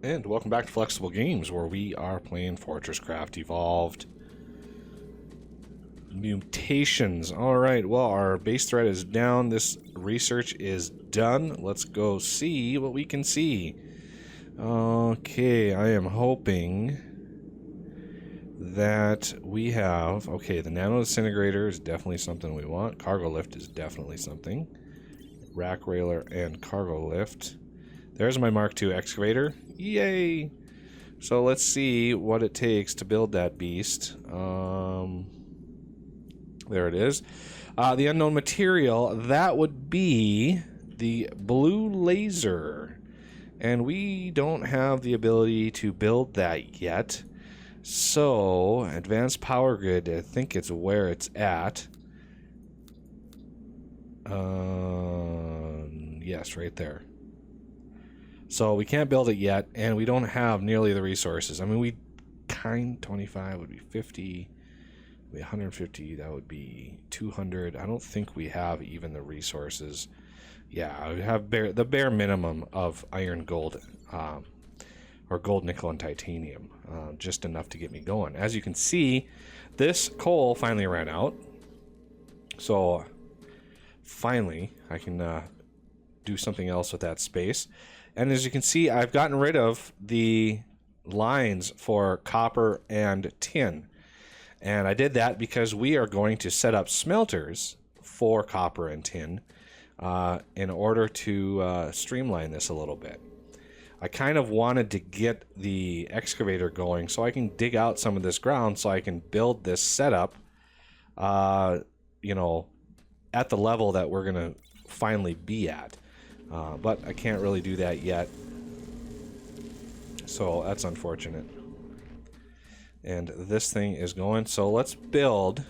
And welcome back to Flexible Games, where we are playing FortressCraft Evolved. Mutations. Alright, well, our base threat is down. This research is done. Let's go see what we can see. Okay, I am hoping that we have... Okay, the nano disintegrator is definitely something we want. Cargo lift is definitely something. Rack railer and cargo lift. There's my Mark II excavator. Yay! So let's see what it takes to build that beast. There it is. The unknown material, that would be the blue laser. And we don't have the ability to build that yet. So, advanced power grid, I think it's where it's at. Yes, right there. So we can't build it yet, and we don't have nearly the resources. I mean, 25 would be 50, would be 150, that would be 200. I don't think we have even the resources. Yeah, we have the bare minimum of iron, gold, or gold, nickel, and titanium, just enough to get me going. As you can see, this coal finally ran out. So finally, I can do something else with that space. And as you can see, I've gotten rid of the lines for copper and tin. And I did that because we are going to set up smelters for copper and tin in order to streamline this a little bit. I kind of wanted to get the excavator going so I can dig out some of this ground so I can build this setup, you know, at the level that we're going to finally be at. But I can't really do that yet, so that's unfortunate. And this thing is going, so let's build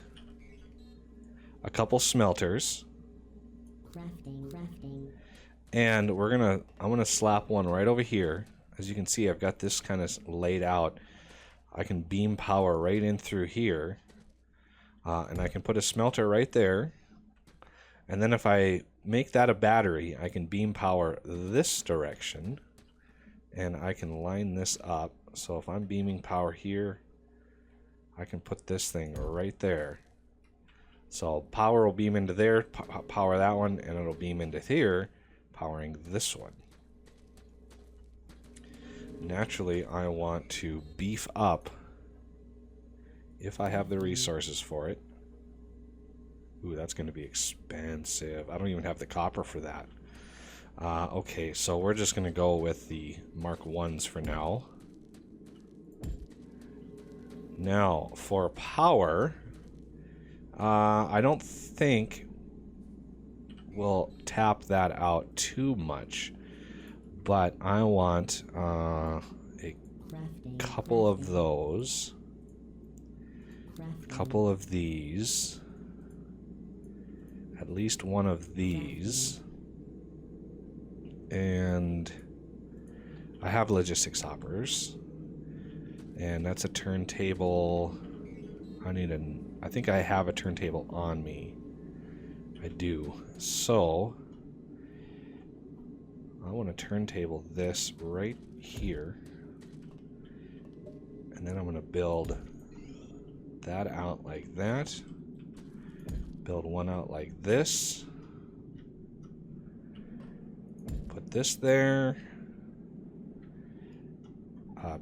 a couple smelters. Crafting. And I'm gonna slap one right over here. As you can see, I've got this kind of laid out. I can beam power right in through here, and I can put a smelter right there. And then if I make that a battery, I can beam power this direction, and I can line this up. So if I'm beaming power here, I can put this thing right there. So power will beam into there, power that one, and it'll beam into here, powering this one. Naturally, I want to beef up, if I have the resources for it. Ooh, that's going to be expensive. I don't even have the copper for that. Okay, so we're just going to go with the Mark 1s for now. Now, for power, I don't think we'll tap that out too much. But I want a couple of those. A couple of these. At least one of these, and I have logistics hoppers, and that's a turntable. I think I have a turntable on me. I do. So I want to turntable this right here, and then I'm going to build that out like that. Build one out like this. Put this there.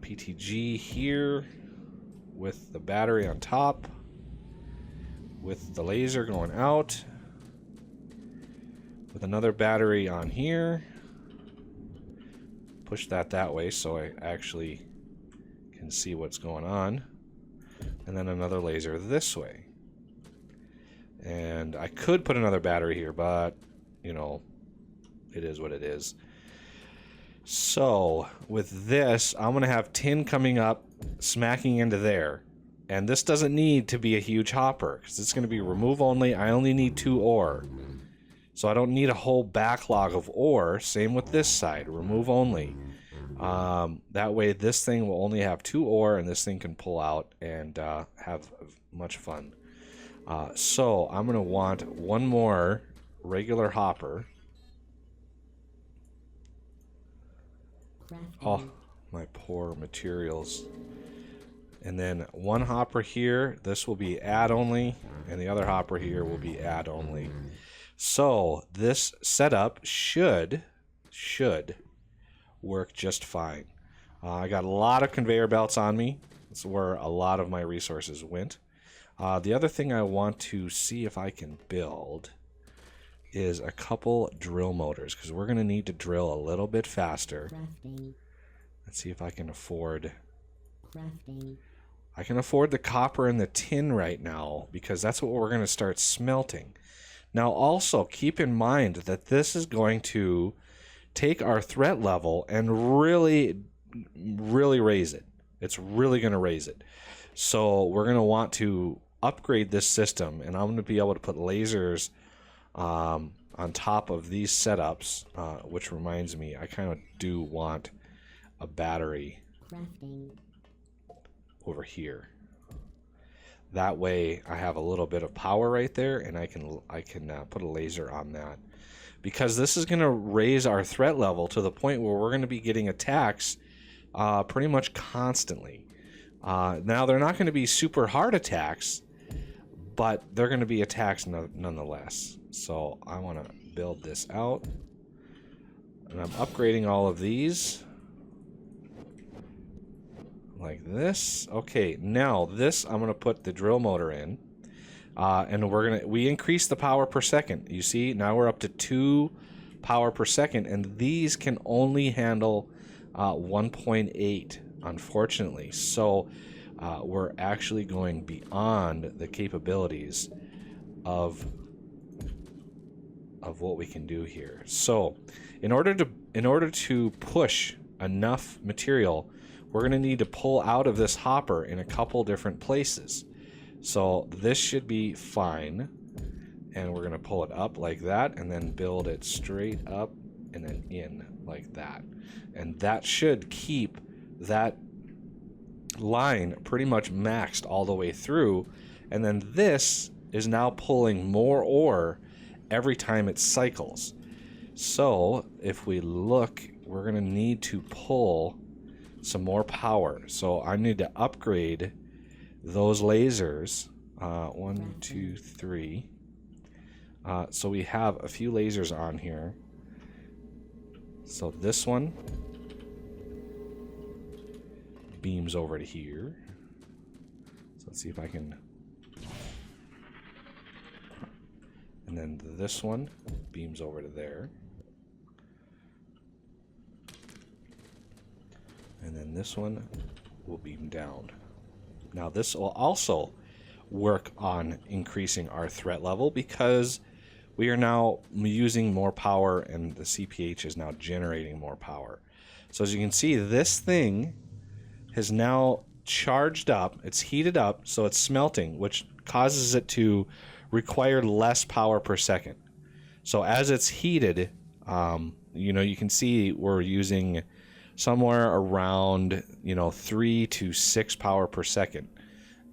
PTG here with the battery on top. With the laser going out. With another battery on here. Push that way so I actually can see what's going on. And then another laser this way. And I could put another battery here, but, you know, it is what it is. So, with this, I'm going to have tin coming up, smacking into there. And this doesn't need to be a huge hopper, because it's going to be remove only. I only need 2 ore. So I don't need a whole backlog of ore. Same with this side, remove only. That way this thing will only have 2 ore, and this thing can pull out and have much fun. So I'm going to want one more regular hopper. Oh, My poor materials. And then one hopper here, this will be add only, and the other hopper here will be add only. So this setup should work just fine. I got a lot of conveyor belts on me. That's where a lot of my resources went. The other thing I want to see if I can build is a couple drill motors, because we're going to need to drill a little bit faster. Let's see if I can afford... I can afford the copper and the tin right now, because that's what we're going to start smelting. Now also keep in mind that this is going to take our threat level and really raise it. It's really going to raise it. So we're going to want to upgrade this system, and I'm going to be able to put lasers on top of these setups, which reminds me, I kind of do want a battery over here. That way I have a little bit of power right there, and I can put a laser on that, because this is going to raise our threat level to the point where we're going to be getting attacks pretty much constantly. Now they're not going to be super hard attacks, but they're going to be attacks nonetheless. So I want to build this out, and I'm upgrading all of these like this. Okay, now this I'm going to put the drill motor in, and we increase the power per second. You see, now we're up to 2 power per second, and these can only handle 1.8, unfortunately. So we're actually going beyond the capabilities of what we can do here. So in order to push enough material, we're going to need to pull out of this hopper in a couple different places. So this should be fine, and we're going to pull it up like that, and then build it straight up and then in like that. And that should keep that line pretty much maxed all the way through. And then this is now pulling more ore every time it cycles. So if we look, we're going to need to pull some more power. So I need to upgrade those lasers. 1, 2, 3. So we have a few lasers on here. So this one beams over to here. So let's see if I can. And then this one beams over to there. And then this one will beam down. Now this will also work on increasing our threat level, because we are now using more power, and the CPH is now generating more power. So as you can see, this thing has now charged up, it's heated up, so it's smelting, which causes it to require less power per second. So as it's heated, you can see we're using somewhere around 3 to 6 power per second,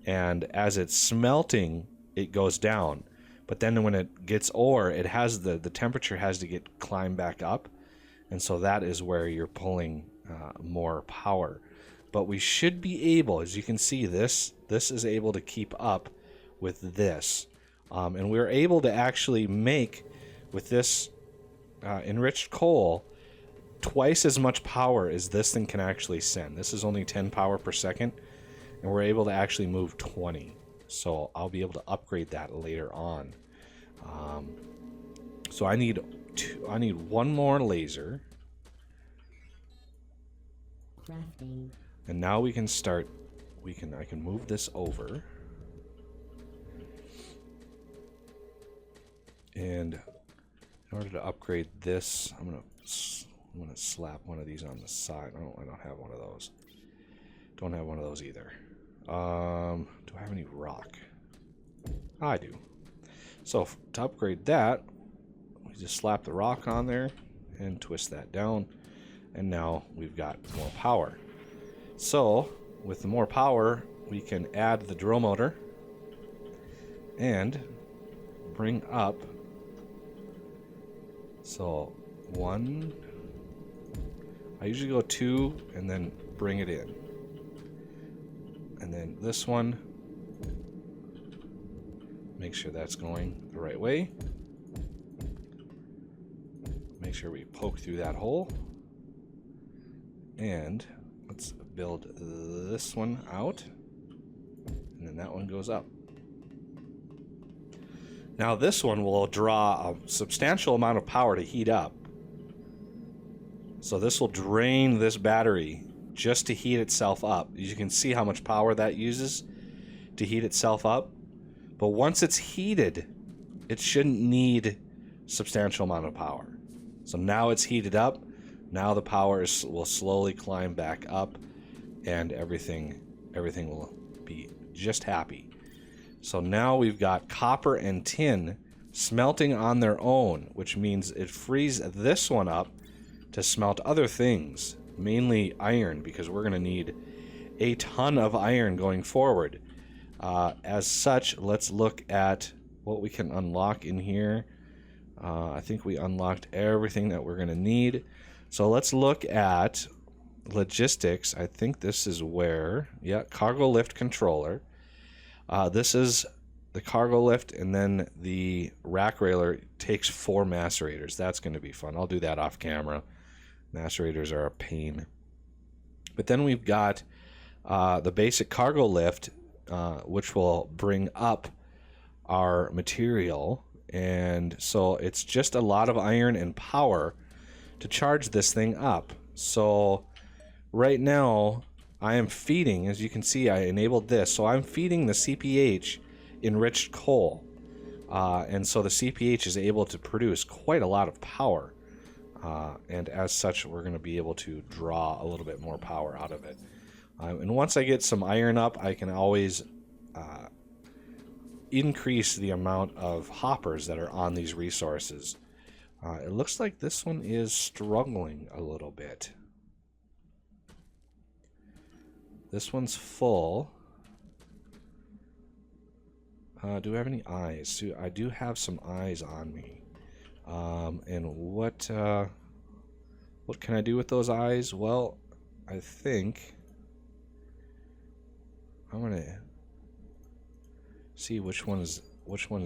and as it's smelting, it goes down. But then when it gets ore, it has the temperature has to climb back up, and so that is where you're pulling more power. But we should be able, as you can see, this is able to keep up with this, and we're able to actually make, with this enriched coal, twice as much power as this thing can actually send. This is only 10 power per second, and we're able to actually move 20. So I'll be able to upgrade that later on. So I need one more laser. Crafting. And now we can start. I can move this over. And in order to upgrade this, I'm gonna slap one of these on the side. I don't have one of those. Don't have one of those either. Do I have any rock? I do. So to upgrade that, we just slap the rock on there and twist that down, and now we've got more power. So with the more power, we can add the drill motor and bring up. So 1. I usually go 2 and then bring it in. And then this one, make sure that's going the right way. Make sure we poke through that hole. And let's build this one out. And then that one goes up. Now this one will draw a substantial amount of power to heat up. So this will drain this battery just to heat itself up. You can see how much power that uses to heat itself up. But once it's heated, it shouldn't need substantial amount of power. So now it's heated up. Now the power will slowly climb back up, and everything will be just happy. So now we've got copper and tin smelting on their own, which means it frees this one up to smelt other things, mainly iron, because we're going to need a ton of iron going forward. As such, let's look at what we can unlock in here. I think we unlocked everything that we're going to need. So let's look at logistics. I think this is where, yeah, cargo lift controller. This is the cargo lift, and then the rack railer takes 4 macerators. That's going to be fun. I'll do that off camera. Macerators are a pain. But then we've got the basic cargo lift, which will bring up our material. And so it's just a lot of iron and power to charge this thing up. So right now I am feeding, as you can see, I enabled this. So I'm feeding the CPH enriched coal. And so the CPH is able to produce quite a lot of power. And as such, we're going to be able to draw a little bit more power out of it. And once I get some iron up, I can always increase the amount of hoppers that are on these resources. It looks like this one is struggling a little bit. This one's full. Do I have any eyes? I do have some eyes on me. And what can I do with those eyes? Well, I think I'm gonna see which ones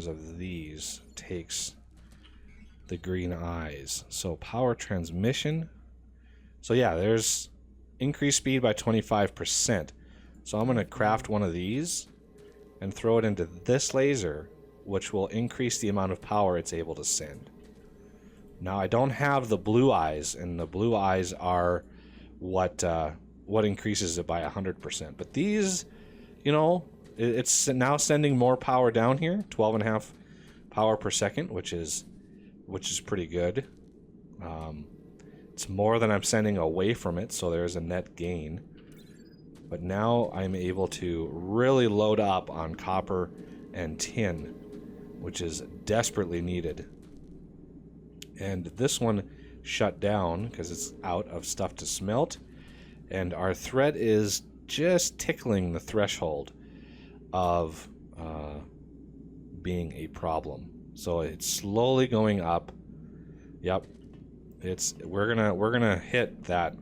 of these takes the green eyes. So power transmission. So yeah, there's increased speed by 25%. So I'm gonna craft one of these and throw it into this laser, which will increase the amount of power it's able to send. Now I don't have the blue eyes, and the blue eyes are what increases it by 100%. But these, you know, it's now sending more power down here, 12.5 power per second, which is pretty good. It's more than I'm sending away from it, so there's a net gain. But now I'm able to really load up on copper and tin, which is desperately needed. And this one shut down because it's out of stuff to smelt, and our threat is just tickling the threshold of being a problem. So it's slowly going up. Yep, we're gonna hit that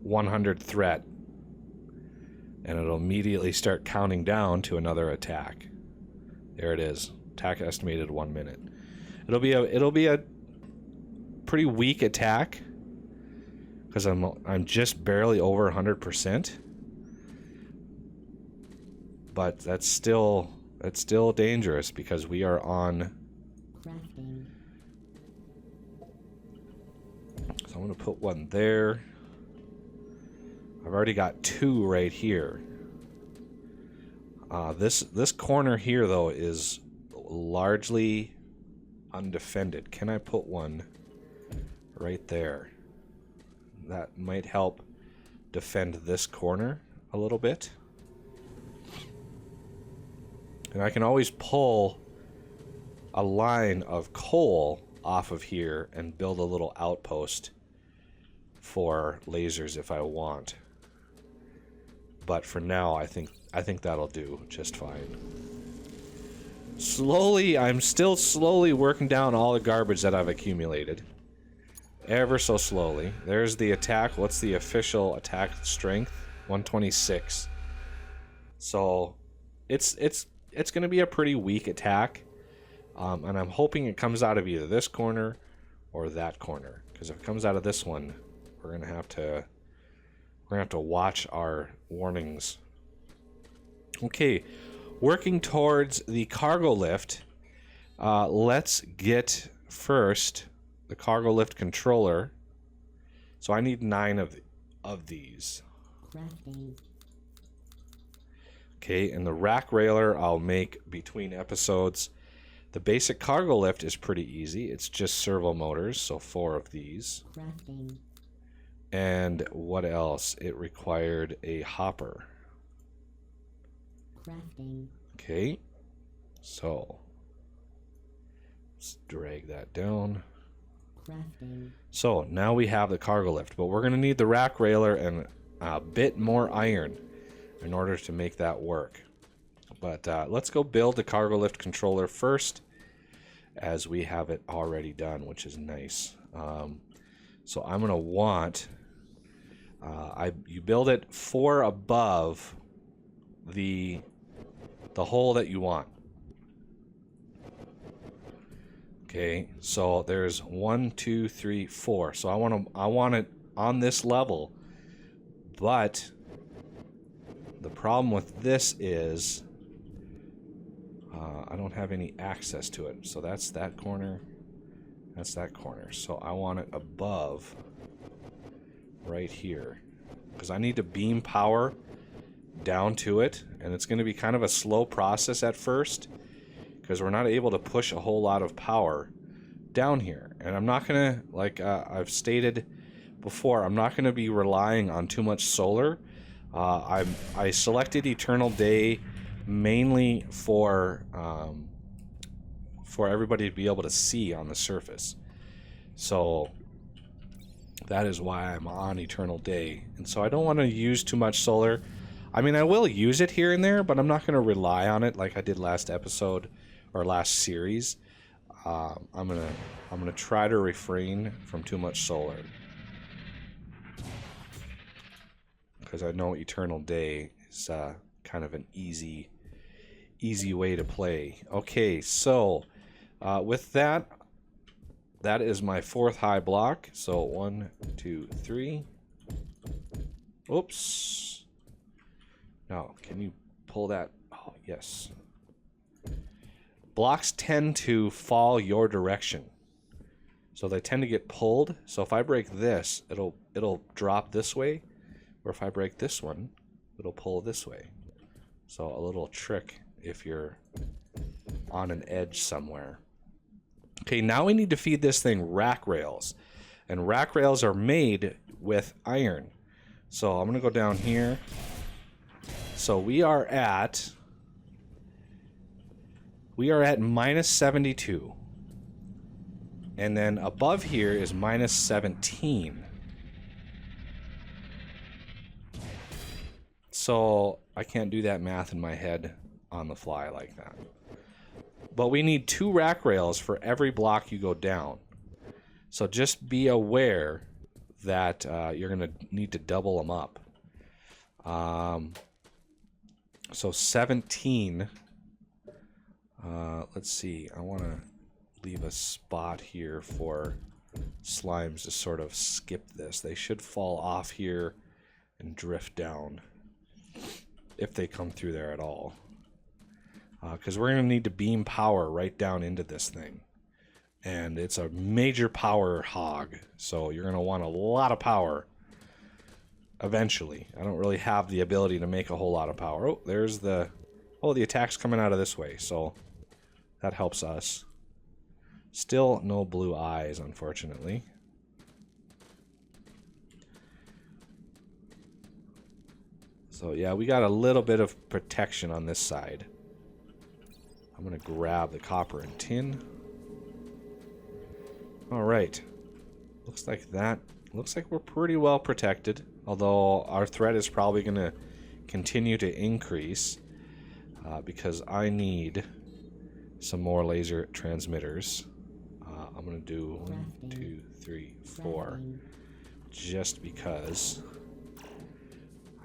100 threat, and it'll immediately start counting down to another attack. There it is. Attack estimated 1 minute. It'll be a pretty weak attack because I'm just barely over 100%. But that's still dangerous because we are on Crafting. So I'm gonna put one there. I've already got 2 right here. This corner here though is largely undefended. Can I put one right there? That might help defend this corner a little bit. And I can always pull a line of coal off of here and build a little outpost for lasers if I want. But for now, I think that'll do just fine. I'm still slowly working down all the garbage that I've accumulated. ever so slowly. There's the attack. What's the official attack strength? 126. So it's going to be a pretty weak attack. And I'm hoping it comes out of either this corner or that corner. Because if it comes out of this one, we're going to have to watch our warnings. Okay, working towards the cargo lift. Let's get first the cargo lift controller. So I need 9 of these. Crafting. Okay, and the rack railer I'll make between episodes. The basic cargo lift is pretty easy. It's just servo motors, so 4 of these. Crafting. And what else? It required a hopper. Crafting. Okay, so let's drag that down. Crafting. So now we have the cargo lift, but we're going to need the rack railer and a bit more iron in order to make that work. But let's go build the cargo lift controller first, as we have it already done, which is nice. So I'm going to want... you build it 4 above the hole that you want. Okay, so there's 1, 2, 3, 4. So I want it on this level, but the problem with this is I don't have any access to it. So that's that corner. That's that corner. So I want it above right here, because I need to beam power down to it, and it's going to be kind of a slow process at first because we're not able to push a whole lot of power down here. And I'm not going to, like I've stated before, I'm not going to be relying on too much solar. I selected Eternal Day mainly for everybody to be able to see on the surface. So that is why I'm on Eternal Day. And so I don't want to use too much solar. I mean, I will use it here and there, but I'm not going to rely on it like I did last episode or last series. I'm gonna try to refrain from too much solar, because I know Eternal Day is kind of an easy way to play. Okay, so with that is my 4th high block. So 1, 2, 3. Oops. Now, can you pull that? Oh, yes. Blocks tend to fall your direction, so they tend to get pulled. So if I break this, it'll drop this way, or if I break this one, it'll pull this way. So a little trick if you're on an edge somewhere. Okay, now we need to feed this thing rack rails, and rack rails are made with iron. So I'm gonna go down here. So we are at minus 72. And then above here is minus 17. So I can't do that math in my head on the fly like that. But we need 2 rack rails for every block you go down. So just be aware that you're going to need to double them up. So 17... let's see, I want to leave a spot here for slimes to sort of skip this. They should fall off here and drift down if they come through there at all. Because we're going to need to beam power right down into this thing. And it's a major power hog, so you're going to want a lot of power eventually. I don't really have the ability to make a whole lot of power. Oh, there's the... Oh, the attack's coming out of this way, so that helps us. Still no blue eyes, unfortunately. So yeah, we got a little bit of protection on this side. I'm going to grab the copper and tin. Alright. Looks like we're pretty well protected, although our threat is probably going to continue to increase. Because I need some more laser transmitters. I'm going to do 1, 2, 3, 4. Crafting. Just because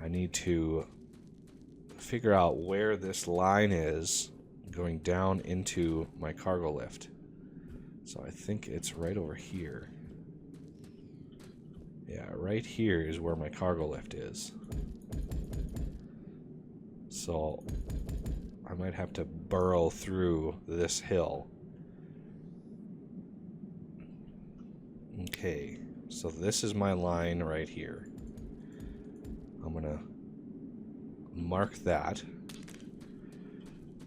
I need to figure out where this line is going down into my cargo lift. So I think it's right over here. Yeah, right here is where my cargo lift is. So I might have to burrow through this hill. Okay, so this is my line right here. I'm gonna mark that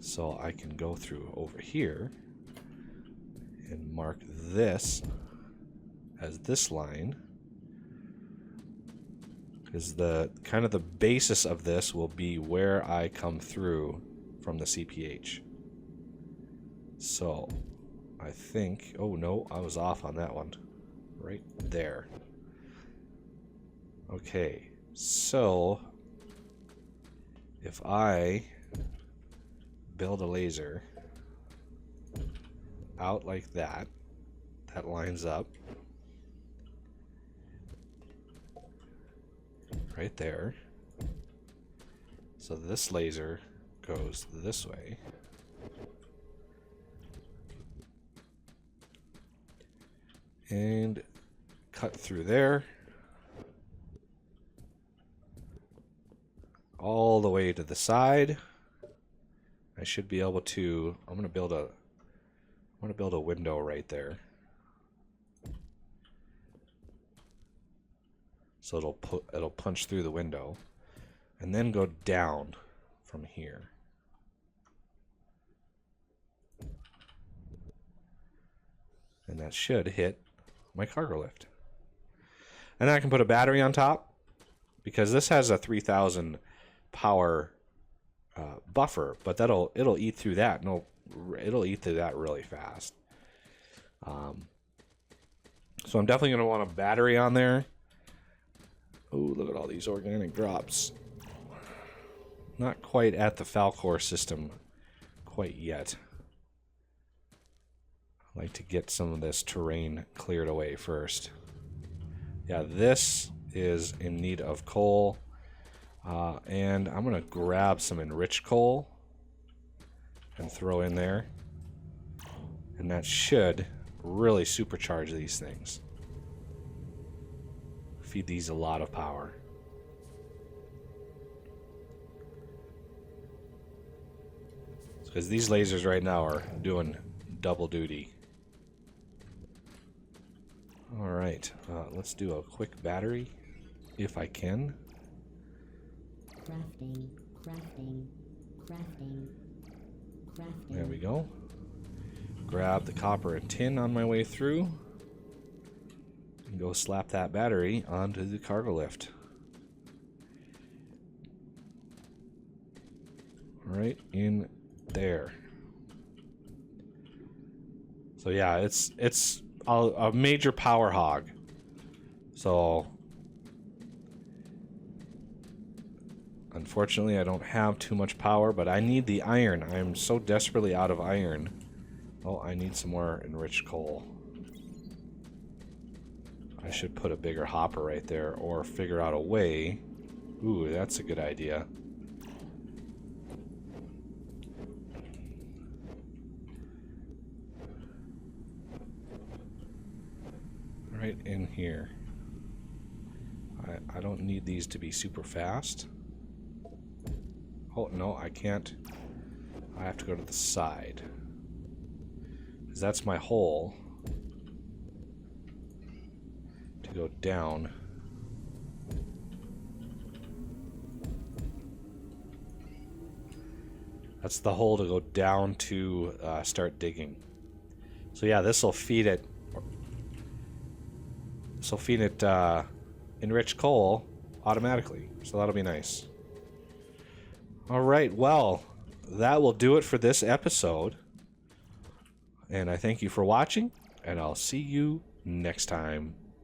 so I can go through over here and mark this as this line, because the kind of the basis of this will be where I come through from the CPH. So I think, oh no, I was off on that one. Right there. Okay, so if I build a laser out like that, that lines up right there. So this laser goes this way. And cut through there. All the way to the side. I should be able to, I'm going to build a window right there. So it'll punch through the window and then go down from here. And that should hit my cargo lift. And then I can put a battery on top, because this has a 3000 power buffer, but it'll eat through that. No, it'll eat through that really fast. So I'm definitely going to want a battery on there. Oh, look at all these organic drops. Not quite at the Falcor system quite yet. I like to get some of this terrain cleared away first. Yeah, this is in need of coal. And I'm going to grab some enriched coal and throw in there. And that should really supercharge these things. Feed these a lot of power. Because these lasers right now are doing double duty. Alright, let's do a quick battery, if I can. Crafting, crafting, crafting, crafting. There we go. Grab the copper and tin on my way through. And go slap that battery onto the cargo lift. Right in there. So yeah, it's a major power hog. So unfortunately I don't have too much power, but I need the iron. I'm so desperately out of iron. Oh, I need some more enriched coal. I should put a bigger hopper right there, or figure out a way. Ooh, that's a good idea. Right in here. I don't need these to be super fast. Oh, no, I can't. I have to go to the side. Because that's my hole to go down. That's the hole to go down to start digging. So yeah, this will feed it. This will feed it enriched coal automatically. So that'll be nice. Alright, well, that will do it for this episode. And I thank you for watching, and I'll see you next time.